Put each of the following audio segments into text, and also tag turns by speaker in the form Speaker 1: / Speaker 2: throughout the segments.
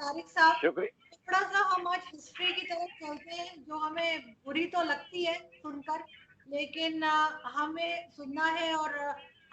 Speaker 1: तारिक साहब,
Speaker 2: शुक्रिया।
Speaker 1: थोड़ा सा हम आज हिस्ट्री की तरफ चलते हैं, जो हमें बुरी तो लगती है सुनकर, लेकिन हमें सुनना है और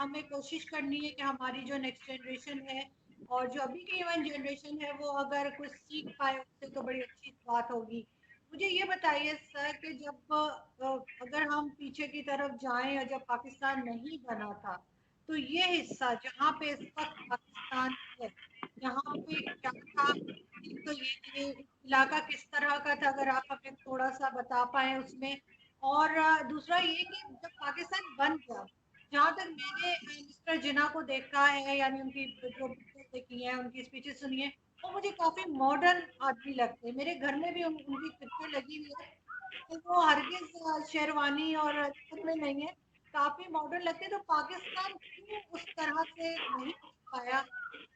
Speaker 1: हमें कोशिश करनी है कि हमारी जो नेक्स्ट जनरेशन है और जो अभी की इवन जनरेशन है वो अगर कुछ सीख पाए उससे तो बड़ी अच्छी बात होगी। मुझे ये बताइए सर कि जब अगर हम पीछे की तरफ जाएं और जब पाकिस्तान नहीं बना था, तो ये हिस्सा जहाँ पे इस वक्त पाकिस्तान है, यहाँ पे क्या था? एक तो ये इलाका किस तरह का था, अगर आप हमें थोड़ा सा बता पाए उसमें। और दूसरा ये कि जब पाकिस्तान बन गया, जहाँ तक मैंने मिस्टर जिन्ना को देखा है, यानी उनकी जो पिक्चर देखी है, उनकी स्पीचेस सुनी है, वो मुझे काफी मॉडर्न आदमी लगते हैं। मेरे घर में भी उनकी पिक्चर लगी हुई है, तो वो हरगिज शेरवानी और में नहीं है, काफी मॉडर्न लगते हैं। तो पाकिस्तान क्यों उस तरह से नहीं हो पाया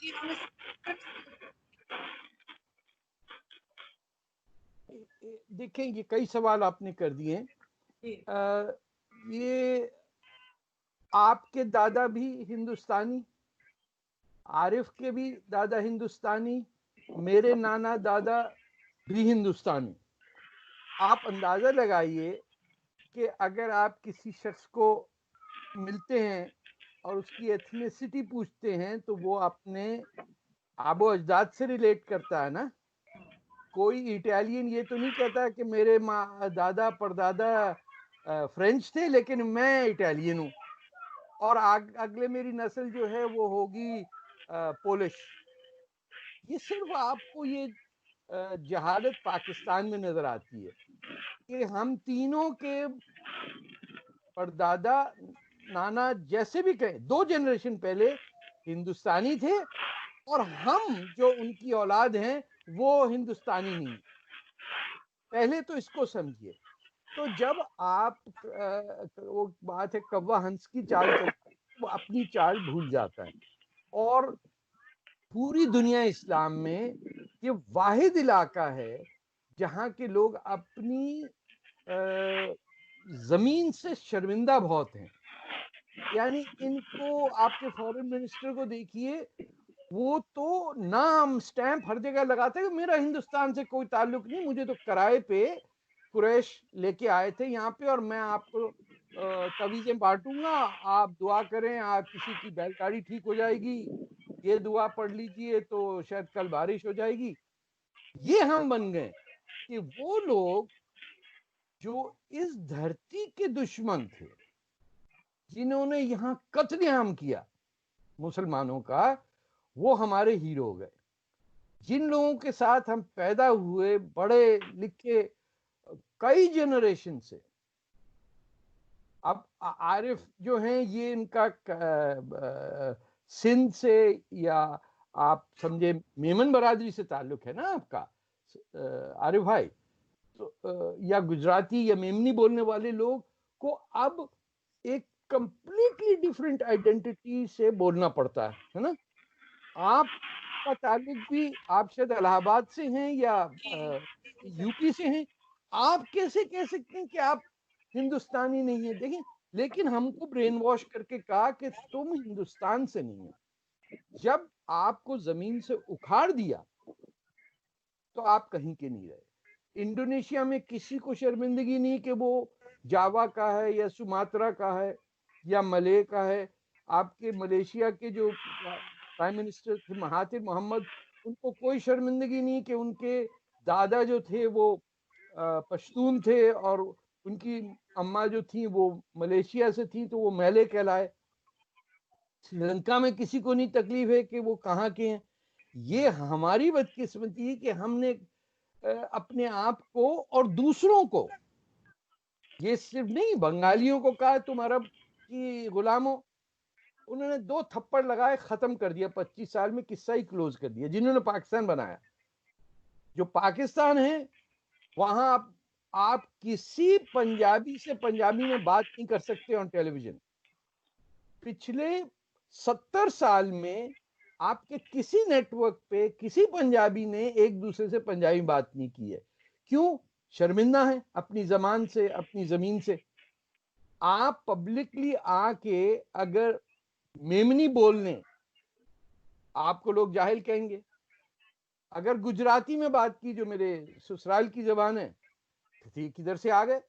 Speaker 1: कि हम इस
Speaker 3: देखें, ये कई सवाल आपने कर दिए। ये आपके दादा भी हिंदुस्तानी, आरिफ के भी दादा हिंदुस्तानी, मेरे नाना दादा भी हिंदुस्तानी। आप अंदाजा लगाइए कि अगर आप किसी शख्स को मिलते हैं और उसकी एथनिसिटी पूछते हैं तो वो अपने आबो अजदाद से रिलेट करता है ना। कोई इटालियन ये तो नहीं कहता कि मेरे दादा परदादा फ्रेंच थे लेकिन मैं इटालियन हूँ, और अगले मेरी नस्ल जो है वो होगी पोलिश। ये सिर्फ आपको ये जहालत पाकिस्तान में नजर आती है कि हम तीनों के परदादा नाना जैसे भी कहें 2 जनरेशन पहले हिंदुस्तानी थे, और हम जो उनकी औलाद हैं वो हिंदुस्तानी नहीं। पहले तो इसको समझिए। तो जब आप वो बात है कौवा हंस की चाल चलती, वो अपनी चाल भूल जाता है। और पूरी दुनिया इस्लाम में ये वाहिद इलाका है जहाँ के लोग अपनी जमीन से शर्मिंदा बहुत हैं। यानी इनको, आपके फॉरेन मिनिस्टर को देखिए, वो तो नाम स्टैंप हर जगह लगाते हैं, मेरा हिंदुस्तान से कोई ताल्लुक नहीं, मुझे तो किराए पे कुरैश लेके आए थे यहाँ पे और मैं आपको तवीज़ें बांटूंगा, आप दुआ करें, आप किसी की बैलगाड़ी ठीक हो जाएगी, ये दुआ पढ़ लीजिए तो शायद कल बारिश हो जाएगी। ये हम बन गए कि वो लोग जो इस धरती के दुश्मन थे, जिन्होंने यहाँ कत्लेआम किया मुसलमानों का, वो हमारे हीरो हो गए। जिन लोगों के साथ हम पैदा हुए, बड़े लिखे कई जनरेशन से, अब आरिफ जो हैं ये इनका सिंध से या आप समझे मेमन बरादरी से ताल्लुक है ना आपका आरिफ भाई, तो या गुजराती या मेमनी बोलने वाले लोग को अब एक कंप्लीटली डिफरेंट आइडेंटिटी से बोलना पड़ता है ना। आपका ताल्लुक भी, आप शायद इलाहाबाद से हैं या यूपी से हैं, आप कैसे कह सकते हैं कि आप हिंदुस्तानी नहीं है? देखिए, लेकिन हमको ब्रेन वॉश करके कहा कि तुम हिंदुस्तान से नहीं हो। जब आपको जमीन से उखाड़ दिया तो आप कहीं के नहीं रहे। इंडोनेशिया में किसी को शर्मिंदगी नहीं कि वो जावा का है या सुमात्रा का है या मले का है। आपके मलेशिया के जो प्राइम मिनिस्टर थे महातिर मोहम्मद, उनको कोई शर्मिंदगी नहीं कि उनके दादा जो थे वो पश्तून थे और उनकी अम्मा जो थी वो मलेशिया से थी, तो वो मैले कहलाए। श्रीलंका में किसी को नहीं तकलीफ है कि वो कहाँ के हैं। ये हमारी बदकिस्मती है कि हमने अपने आप को और दूसरों को, ये सिर्फ नहीं बंगालियों को कहा तुम अरब की गुलाम हो, उन्होंने 2 थप्पड़ लगाए, खत्म कर दिया। 25 साल में किस्सा ही क्लोज कर दिया। जिन्होंने पाकिस्तान बनाया, जो पाकिस्तान है वहां आप किसी पंजाबी से पंजाबी में बात नहीं कर सकते ऑन टेलीविजन। पिछले 70 साल में आपके किसी नेटवर्क पे किसी पंजाबी ने एक दूसरे से पंजाबी बात नहीं की है। क्यों? शर्मिंदा है अपनी जबान से, अपनी जमीन से। आप पब्लिकली आके अगर मेमनी बोलने, आपको लोग जाहिल कहेंगे। अगर गुजराती में बात की, जो मेरे ससुराल की जबान है, तो ये किधर से आ गए?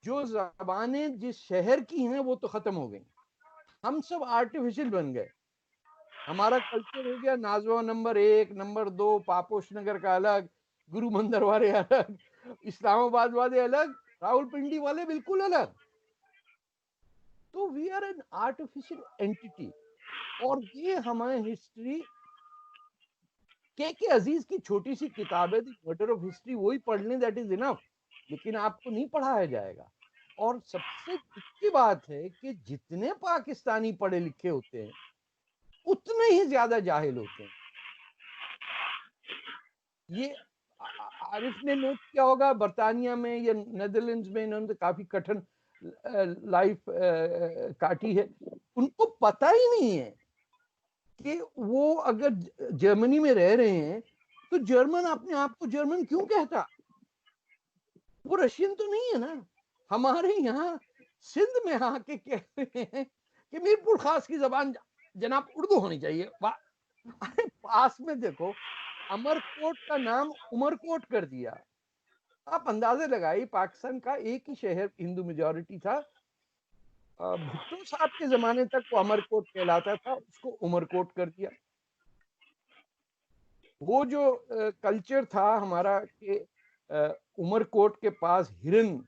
Speaker 3: जो जबानें जिस शहर की हैं वो तो खत्म हो गई, हम सब आर्टिफिशियल बन गए। हमारा कल्चर हो गया नाजवा नंबर 1, नंबर 2, पापोश नगर का अलग, गुरु मंदिर वाले अलग, इस्लामाबाद वाले अलग, रावलपिंडी वाले बिल्कुल अलग। तो we are an artificial entity. और ये हमारे हिस्ट्री के अजीज की छोटी सी किताब है, मर्डर ऑफ हिस्ट्री, वही पढ़ लें, दैट इज इनफ। लेकिन आपको नहीं पढ़ाया जाएगा। और सबसे दुख की बात है कि जितने पाकिस्तानी पढ़े लिखे होते हैं उतने ही ज्यादा जाहिल होते हैं। ये आरिफ ने नोट किया होगा, बर्तानिया में या नेदरलैंड्स में इन्होंने तो काफी कठिन लाइफ काटी है। उनको पता ही नहीं है कि वो अगर जर्मनी में रह रहे हैं तो जर्मन अपने आप को जर्मन क्यों कहता? वो रशियन तो नहीं है ना। हमारे यहाँ सिंध में आके कह रहे हैं कि मीरपुर खास की जबान जनाब उर्दू होनी चाहिए। अरे पास में देखो, अमरकोट का नाम उमरकोट कर दिया। आप अंदाजे लगाइए, पाकिस्तान का एक ही शहर हिंदू मेजॉरिटी था, भुट्टो साहब के जमाने तक वो अमरकोट कहलाता था, उसको उमरकोट कर दिया। वो जो कल्चर था हमारा कि उमरकोट के पास हिरन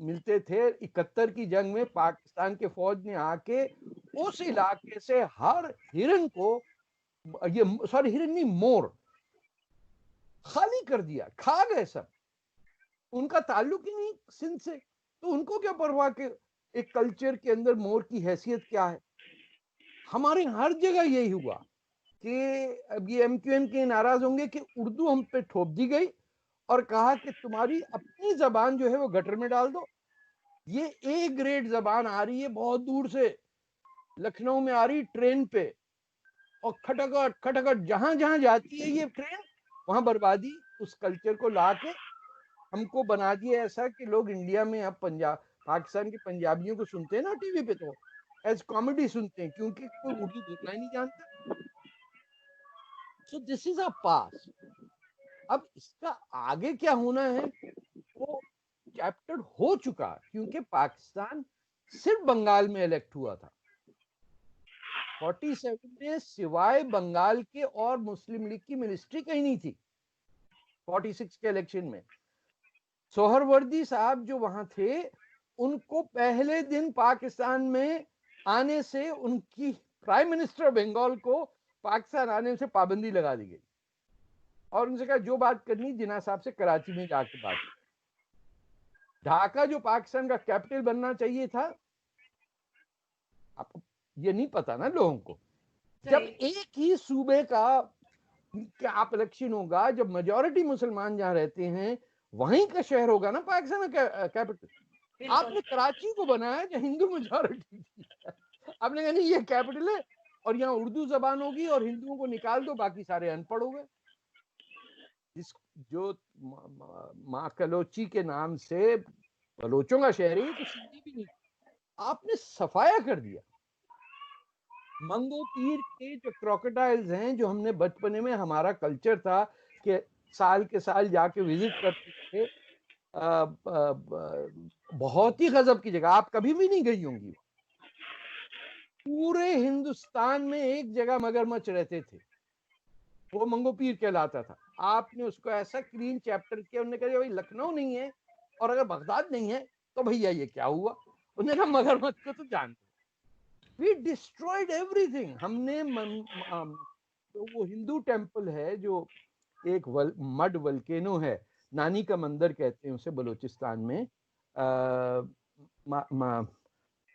Speaker 3: मिलते थे, 71 की जंग में पाकिस्तान के फौज ने आके उस इलाके से हर हिरन को, ये सॉरी हिरन नहीं, मोर खाली कर दिया, खा गए सब। उनका ताल्लुक ही नहीं सिंध से, तो उनको क्या परवाह कि एक कल्चर के अंदर मोर की हैसियत क्या है। हमारे हर जगह यही हुआ कि अब ये एमक्यूएम के नाराज होंगे कि उर्दू हम पे थोप दी गई और कहा कि तुम्हारी अपनी जबान जो है वो गटर में डाल दो। ये ए ग्रेड जबान आ रही है बहुत दूर से, लखनऊ में आ रही ट्रेन पे, और खटखट खटखट जहां जहां जाती है ये ट्रेन, वहां बर्बादी। उस कल्चर को लाके हमको बना दिया ऐसा कि लोग इंडिया में अब पंजाब पाकिस्तान के पंजाबियों को सुनते हैं ना टीवी पे, तो एज कॉमेडी सुनते हैं, क्योंकि कोई उर्दू बोलना ही नहीं जानता। सो दिस इज अ पास। अब इसका आगे क्या होना है वो चैप्टर हो चुका, क्योंकि पाकिस्तान सिर्फ बंगाल में इलेक्ट हुआ था 47 में, सिवाय बंगाल के और मुस्लिम लीग की मिनिस्ट्री कहीं नहीं थी 46 के इलेक्शन में। सोहरवर्दी साहब जो वहां थे, उनको पहले दिन पाकिस्तान में आने से, उनकी प्राइम मिनिस्टर बंगाल को पाकिस्तान आने से पाबंदी लगा दी गई और उनसे कहा जो बात करनी जिन्ना साहब से कराची में जाके बात। ढाका जो पाकिस्तान का कैपिटल बनना चाहिए था, आपको ये नहीं पता ना लोगों को, जब एक ही सूबे का क्या आप इलेक्शन होगा, जब मेजॉरिटी मुसलमान जहां रहते हैं वहीं का शहर होगा ना पाकिस्तान का कैपिटल। आपने कराची को बनाया जो हिंदू मेजॉरिटी थी, आपने कहा नहीं ये कैपिटल है और यहाँ उर्दू जबान होगी और हिंदुओं को निकाल दो, बाकी सारे अनपढ़ हो गए। जिस जो माँ कलोची के नाम से बलोचों का शहर है, ये तो सिंधी भी नहीं, आपने सफाया कर दिया। मंगो पीर के जो क्रोकोडाइल्स हैं, जो हमने बचपने में हमारा कल्चर था कि साल के साल जाके विजिट करते थे, बहुत ही गजब की जगह, आप कभी भी नहीं गई होंगी। पूरे हिंदुस्तान में एक जगह मगरमच्छ रहते थे, वो मंगो पीर कहलाता था। आपने उसको ऐसा क्लीन चैप्टर किया, उन्होंने कहा भाई लखनऊ नहीं है और अगर बगदाद नहीं है तो भैया ये क्या हुआ। उन्होंने कहा मगरमच्छ को तो जानते। We destroyed everything. हमने तो वो हिंदू टेम्पल है जो एक मड वल्केनो है, नानी का मंदिर कहते हैं उसे बलूचिस्तान में,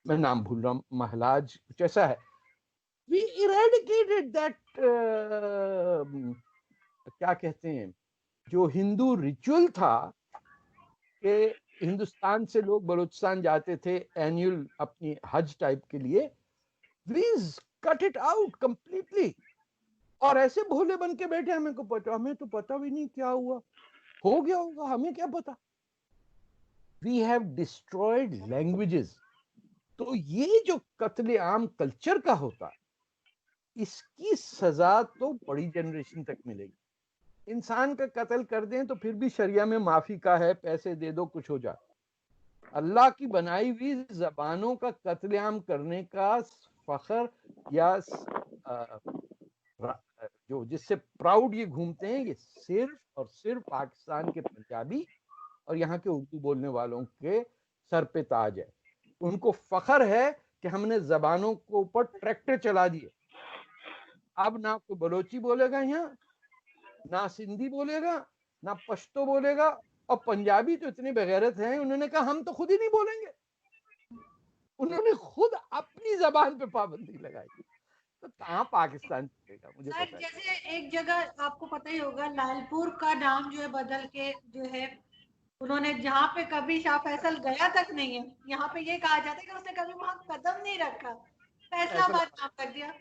Speaker 3: मैं नाम भूल रहा हूँ, महलाज कुछ ऐसा है। वी इरेडिकेटेड दैट, क्या कहते हैं, जो हिंदू रिचुअल था कि हिंदुस्तान से लोग बलूचिस्तान जाते थे एनुअल अपनी हज टाइप के लिए, we cut it out completely. और ऐसे भोले बन के बैठे, हमें को पता, हमें तो पता भी नहीं क्या हुआ, हो गया होगा, हमें क्या पता। We have destroyed languages. तो ये जो कत्लेआम कल्चर का होता है, इसकी सजा तो बड़ी जनरेशन तक मिलेगी। इंसान का कत्ल कर दें तो फिर भी शरिया में माफी का है, पैसे दे दो कुछ हो जाए। अल्लाह की बनाई हुई जबानों का कत्लेआम करने का फख्र या जो जिससे प्राउड ये घूमते हैं, ये सिर्फ और सिर्फ पाकिस्तान के पंजाबी और यहाँ के उर्दू बोलने वालों के सर पे ताज है। उनको फख्र है कि हमने जबानों के ऊपर ट्रैक्टर चला दिए। अब ना कोई बलोची बोलेगा यहाँ, ना सिंधी बोलेगा, ना पश्तो बोलेगा, और पंजाबी तो इतने बेगैरत हैं, उन्होंने कहा हम तो खुद ही नहीं बोलेंगे। उन्होंने खुद अपनी जबान पे पाबंदी लगाई। तो कहाँ पाकिस्तान चलेगा, मुझे
Speaker 1: सर
Speaker 3: पता है।
Speaker 1: जैसे एक जगह आपको पता ही होगा, लालपुर का नाम जो है बदल के जो है उन्होंने, जहाँ पे कभी शाह फैसल गया तक नहीं है, यहाँ पे ये कहा जाता है कि उसने कभी वहां कदम नहीं रखा,
Speaker 3: ऐसा
Speaker 1: फैसलाबाद नाम रख दिया।